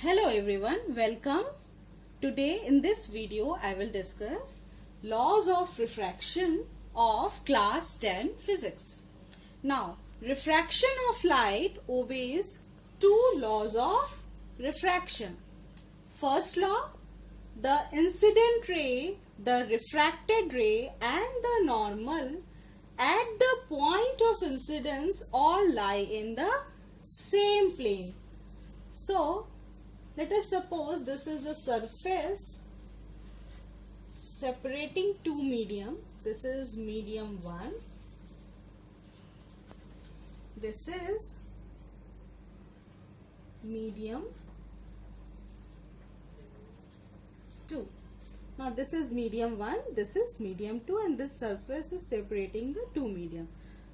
Hello everyone, welcome. Today in this video I will discuss laws of refraction of class 10 physics. Now, refraction of light obeys two laws of refraction. First law, the incident ray, the refracted ray and the normal at the point of incidence all lie in the same plane. So, let us suppose this is a surface separating two medium. This is medium 1. This is medium 2. Now this is medium 1, this is medium 2 and this surface is separating the two medium.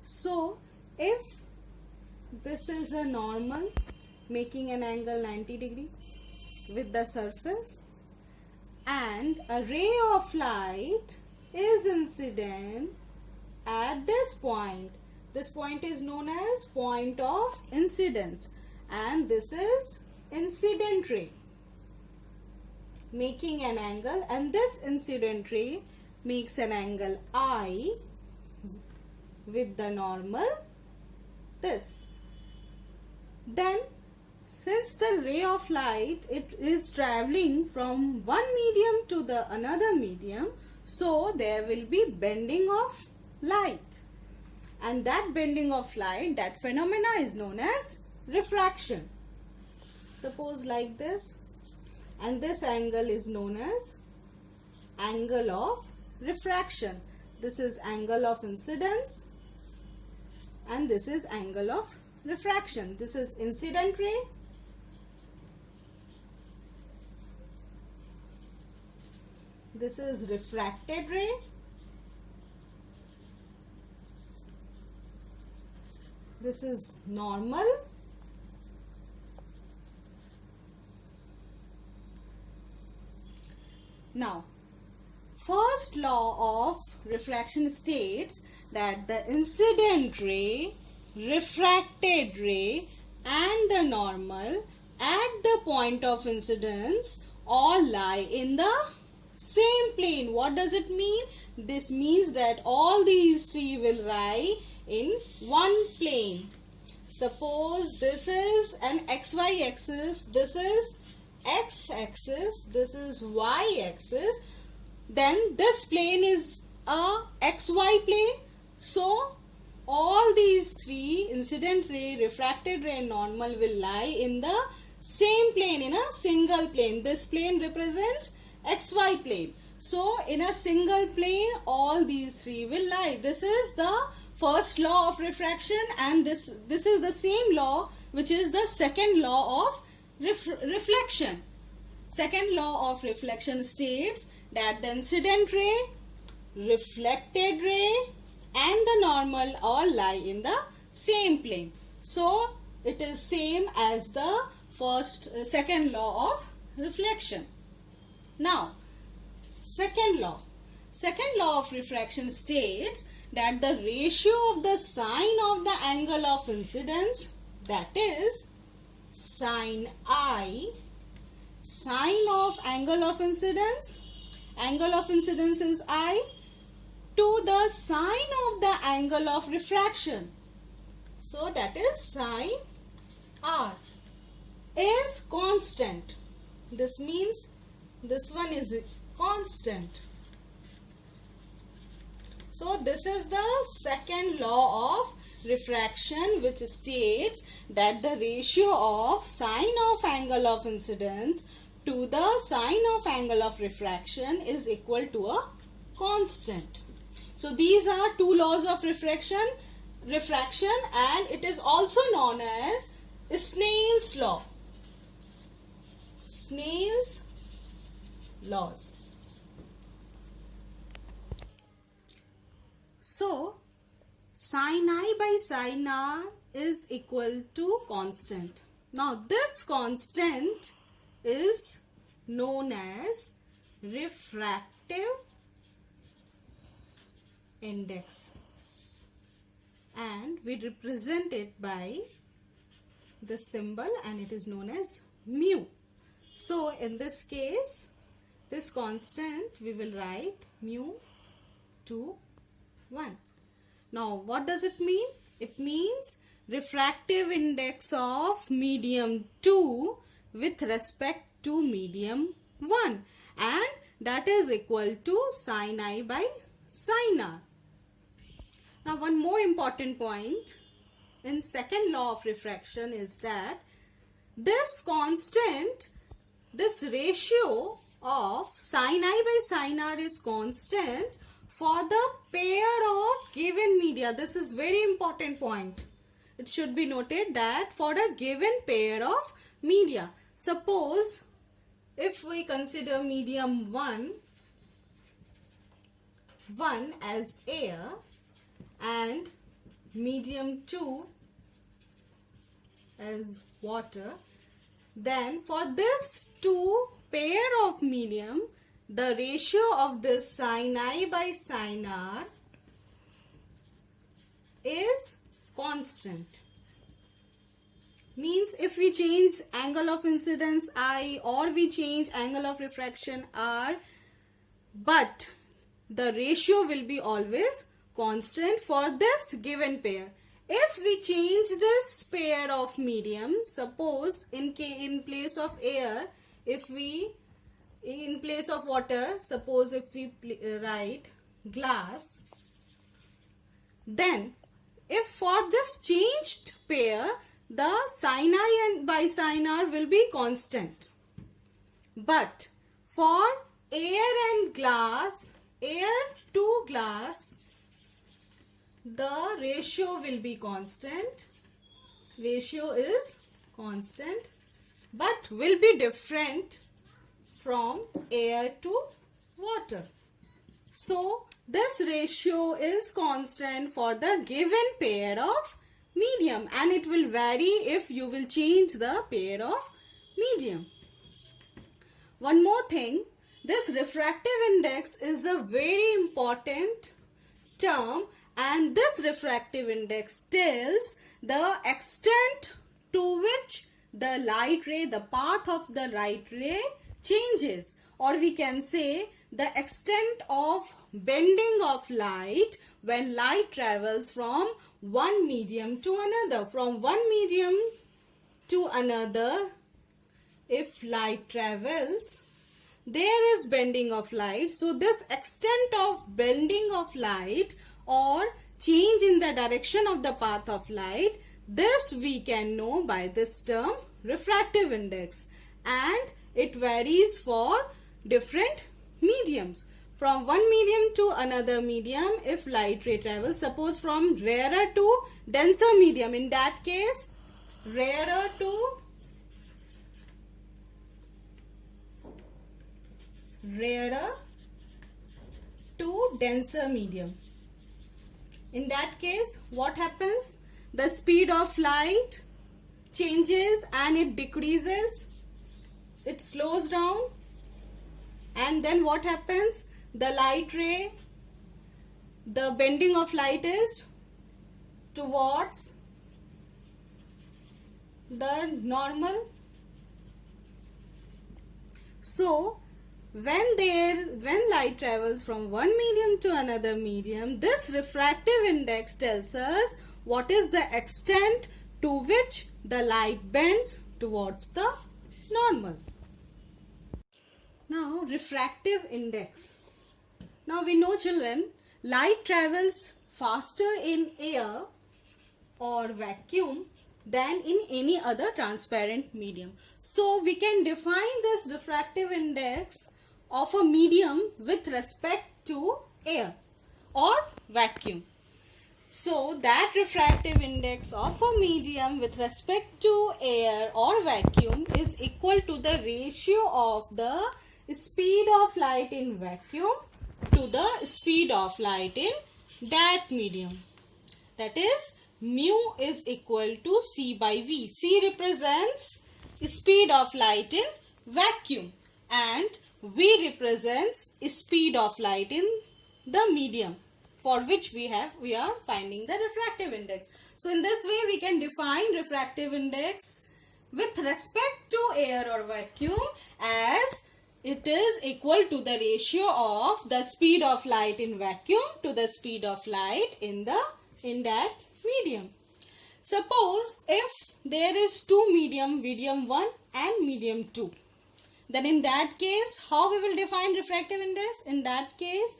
So if this is a normal making an angle 90 degree with the surface and a ray of light is incident at this point. This point is known as point of incidence and this is incident ray making an angle, and this incident ray makes an angle I with the normal this. Then since the ray of light it is traveling from one medium to the another medium, so there will be bending of light, and that bending of light, that phenomena is known as refraction. Suppose like this, and this angle is known as angle of refraction. This is angle of incidence and this is angle of refraction. This is incident ray, this is refracted ray, this is normal, now first law of refraction states that the incident ray, refracted ray and the normal at the point of incidence all lie in the same plane. What does it mean? This means that all these three will lie in one plane. Suppose this is an xy axis, this is x axis, this is y axis, then this plane is a xy plane. So all these three, incident ray, refracted ray and normal, will lie in the same plane, in a single plane. This plane represents xy plane. So in a single plane all these three will lie. This is the first law of refraction, and this is the same law which is the second law of reflection. Second law of reflection states that the incident ray, reflected ray and the normal all lie in the same plane. So it is same as the second law of reflection. Now second law of refraction states that the ratio of the sine of the angle of incidence, that is sine I, sine of angle of incidence is I, to the sine of the angle of refraction, so that is sine R, is constant. This means this one is constant. So this is the second law of refraction, which states that the ratio of sine of angle of incidence to the sine of angle of refraction is equal to a constant. So these are two laws of refraction, and it is also known as Snell's law. Snell's laws. So sin I by sin R is equal to constant. Now this constant is known as refractive index, and we represent it by the symbol, and it is known as mu. So in this case, this constant we will write mu 2 1. Now what does it mean? It means refractive index of medium 2 with respect to medium 1, and that is equal to sin I by sin R. Now one more important point in second law of refraction is that this constant, this ratio of sin I by sin R is constant for the pair of given media. This is very important point. It should be noted that for a given pair of media, suppose if we consider medium 1 as air and medium 2 as water, then for this two pair of medium, the ratio of this sin I by sin R is constant. Means if we change angle of incidence I or we change angle of refraction R, but the ratio will be always constant for this given pair. If we change this pair of medium, suppose in place of air, if we in place of water, suppose if we write glass, then if for this changed pair, the sin I and by sin R will be constant. But for air and glass, air to glass, the ratio will be constant. Ratio is constant, but will be different from air to water. So this ratio is constant for the given pair of medium, and it will vary if you will change the pair of medium. One more thing, this refractive index is a very important term, and this refractive index tells the extent to which the light ray, the path of the light ray changes, or we can say the extent of bending of light when light travels from one medium to another. From one medium to another, if light travels, there is bending of light. So this extent of bending of light or change in the direction of the path of light, this we can know by this term refractive index, and it varies for different mediums. From one medium to another medium, if light ray travels, suppose from rarer to denser medium, in that case rarer to denser medium. In that case, what happens? The speed of light changes and it decreases. It slows down. And then what happens? The light ray, the bending of light is towards the normal. So when light travels from one medium to another medium, this refractive index tells us what is the extent to which the light bends towards the normal. Now, refractive index. Now we know, children, light travels faster in air or vacuum than in any other transparent medium. So we can define this refractive index of a medium with respect to air or vacuum. So that refractive index of a medium with respect to air or vacuum is equal to the ratio of the speed of light in vacuum to the speed of light in that medium. That is, mu is equal to C by V. C represents speed of light in vacuum and V represents speed of light in the medium for which we are finding the refractive index. So in this way we can define refractive index with respect to air or vacuum, as it is equal to the ratio of the speed of light in vacuum to the speed of light in that medium. Suppose if there is two medium 1 and medium 2, then in that case how we will define refractive index? In that case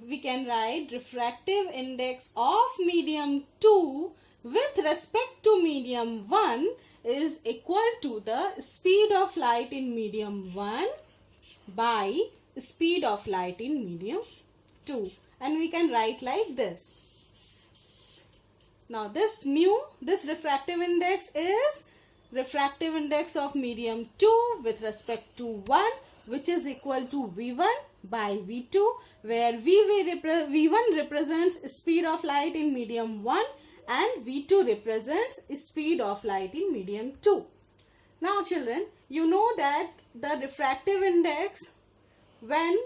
we can write refractive index of medium 2 with respect to medium 1 is equal to the speed of light in medium 1 by speed of light in medium 2, and we can write like this. Now this mu, this refractive index is refractive index of medium 2 with respect to 1, which is equal to V1 by V2, where V1 represents speed of light in medium 1 and V2 represents speed of light in medium 2. Now children, you know that the refractive index, when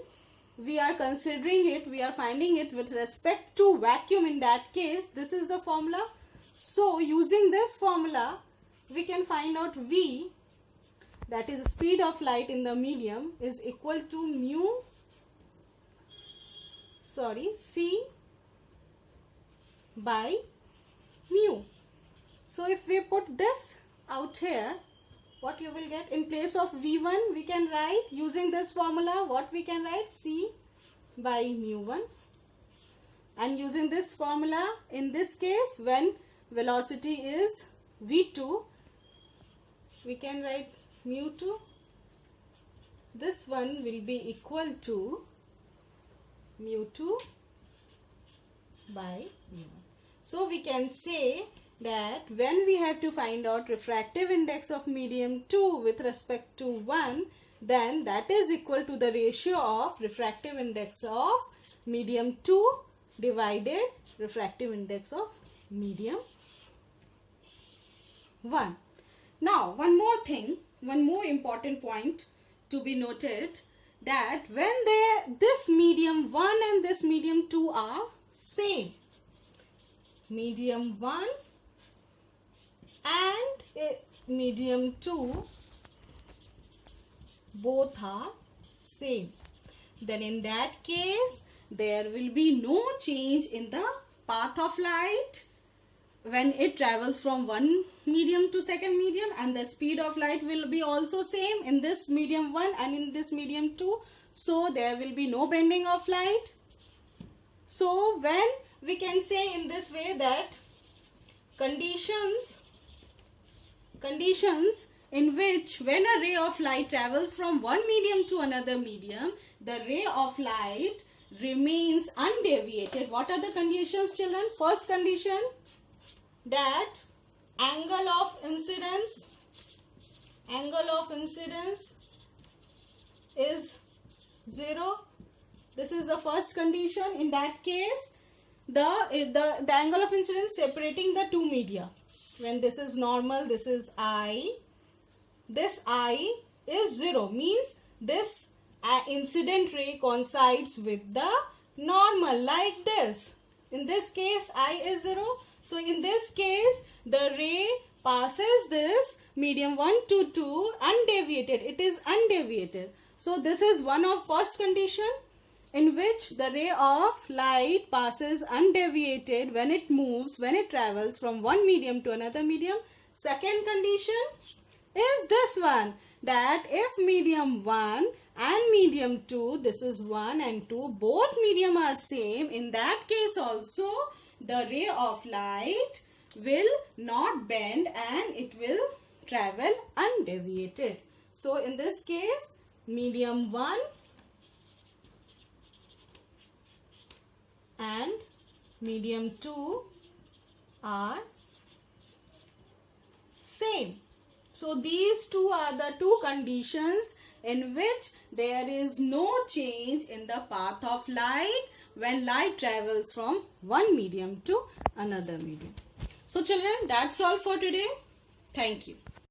we are considering it, we are finding it with respect to vacuum. In that case, this is the formula. So using this formula, we can find out V, that is speed of light in the medium, is equal to C by mu. So if we put this out here, what you will get? In place of V1, we can write, using this formula, what we can write? C by mu1. And using this formula, in this case, when velocity is V2, we can write mu2. This one will be equal to mu2 by mu1. So we can say that when we have to find out refractive index of medium 2 with respect to 1, then that is equal to the ratio of refractive index of medium 2 divided refractive index of medium 1. Now one more thing, one more important point to be noted, that when this medium 1 and this medium 2 are same, medium 1 and medium 2 both are same, then in that case there will be no change in the path of light when it travels from one medium to second medium, and the speed of light will be also same in this medium 1 and in this medium 2. So there will be no bending of light. So when we can say in this way that conditions in which when a ray of light travels from one medium to another medium, the ray of light remains undeviated. What are the conditions, children? First condition, that angle of incidence is 0. This is the first condition. In that case, the angle of incidence separating the two media, when this is normal, this is I, this I is 0, means this incident ray coincides with the normal, like this. In this case, I is 0. So in this case, the ray passes this medium 1 to 2 undeviated. It is undeviated. So this is one of first condition in which the ray of light passes undeviated when it moves, when it travels from one medium to another medium. Second condition is this one, that if medium 1 and medium 2, this is 1 and 2, both medium are same, in that case also the ray of light will not bend and it will travel undeviated. So in this case, medium 1 and medium 2 are same. So these two are the two conditions in which there is no change in the path of light when light travels from one medium to another medium. So children, that's all for today. Thank you.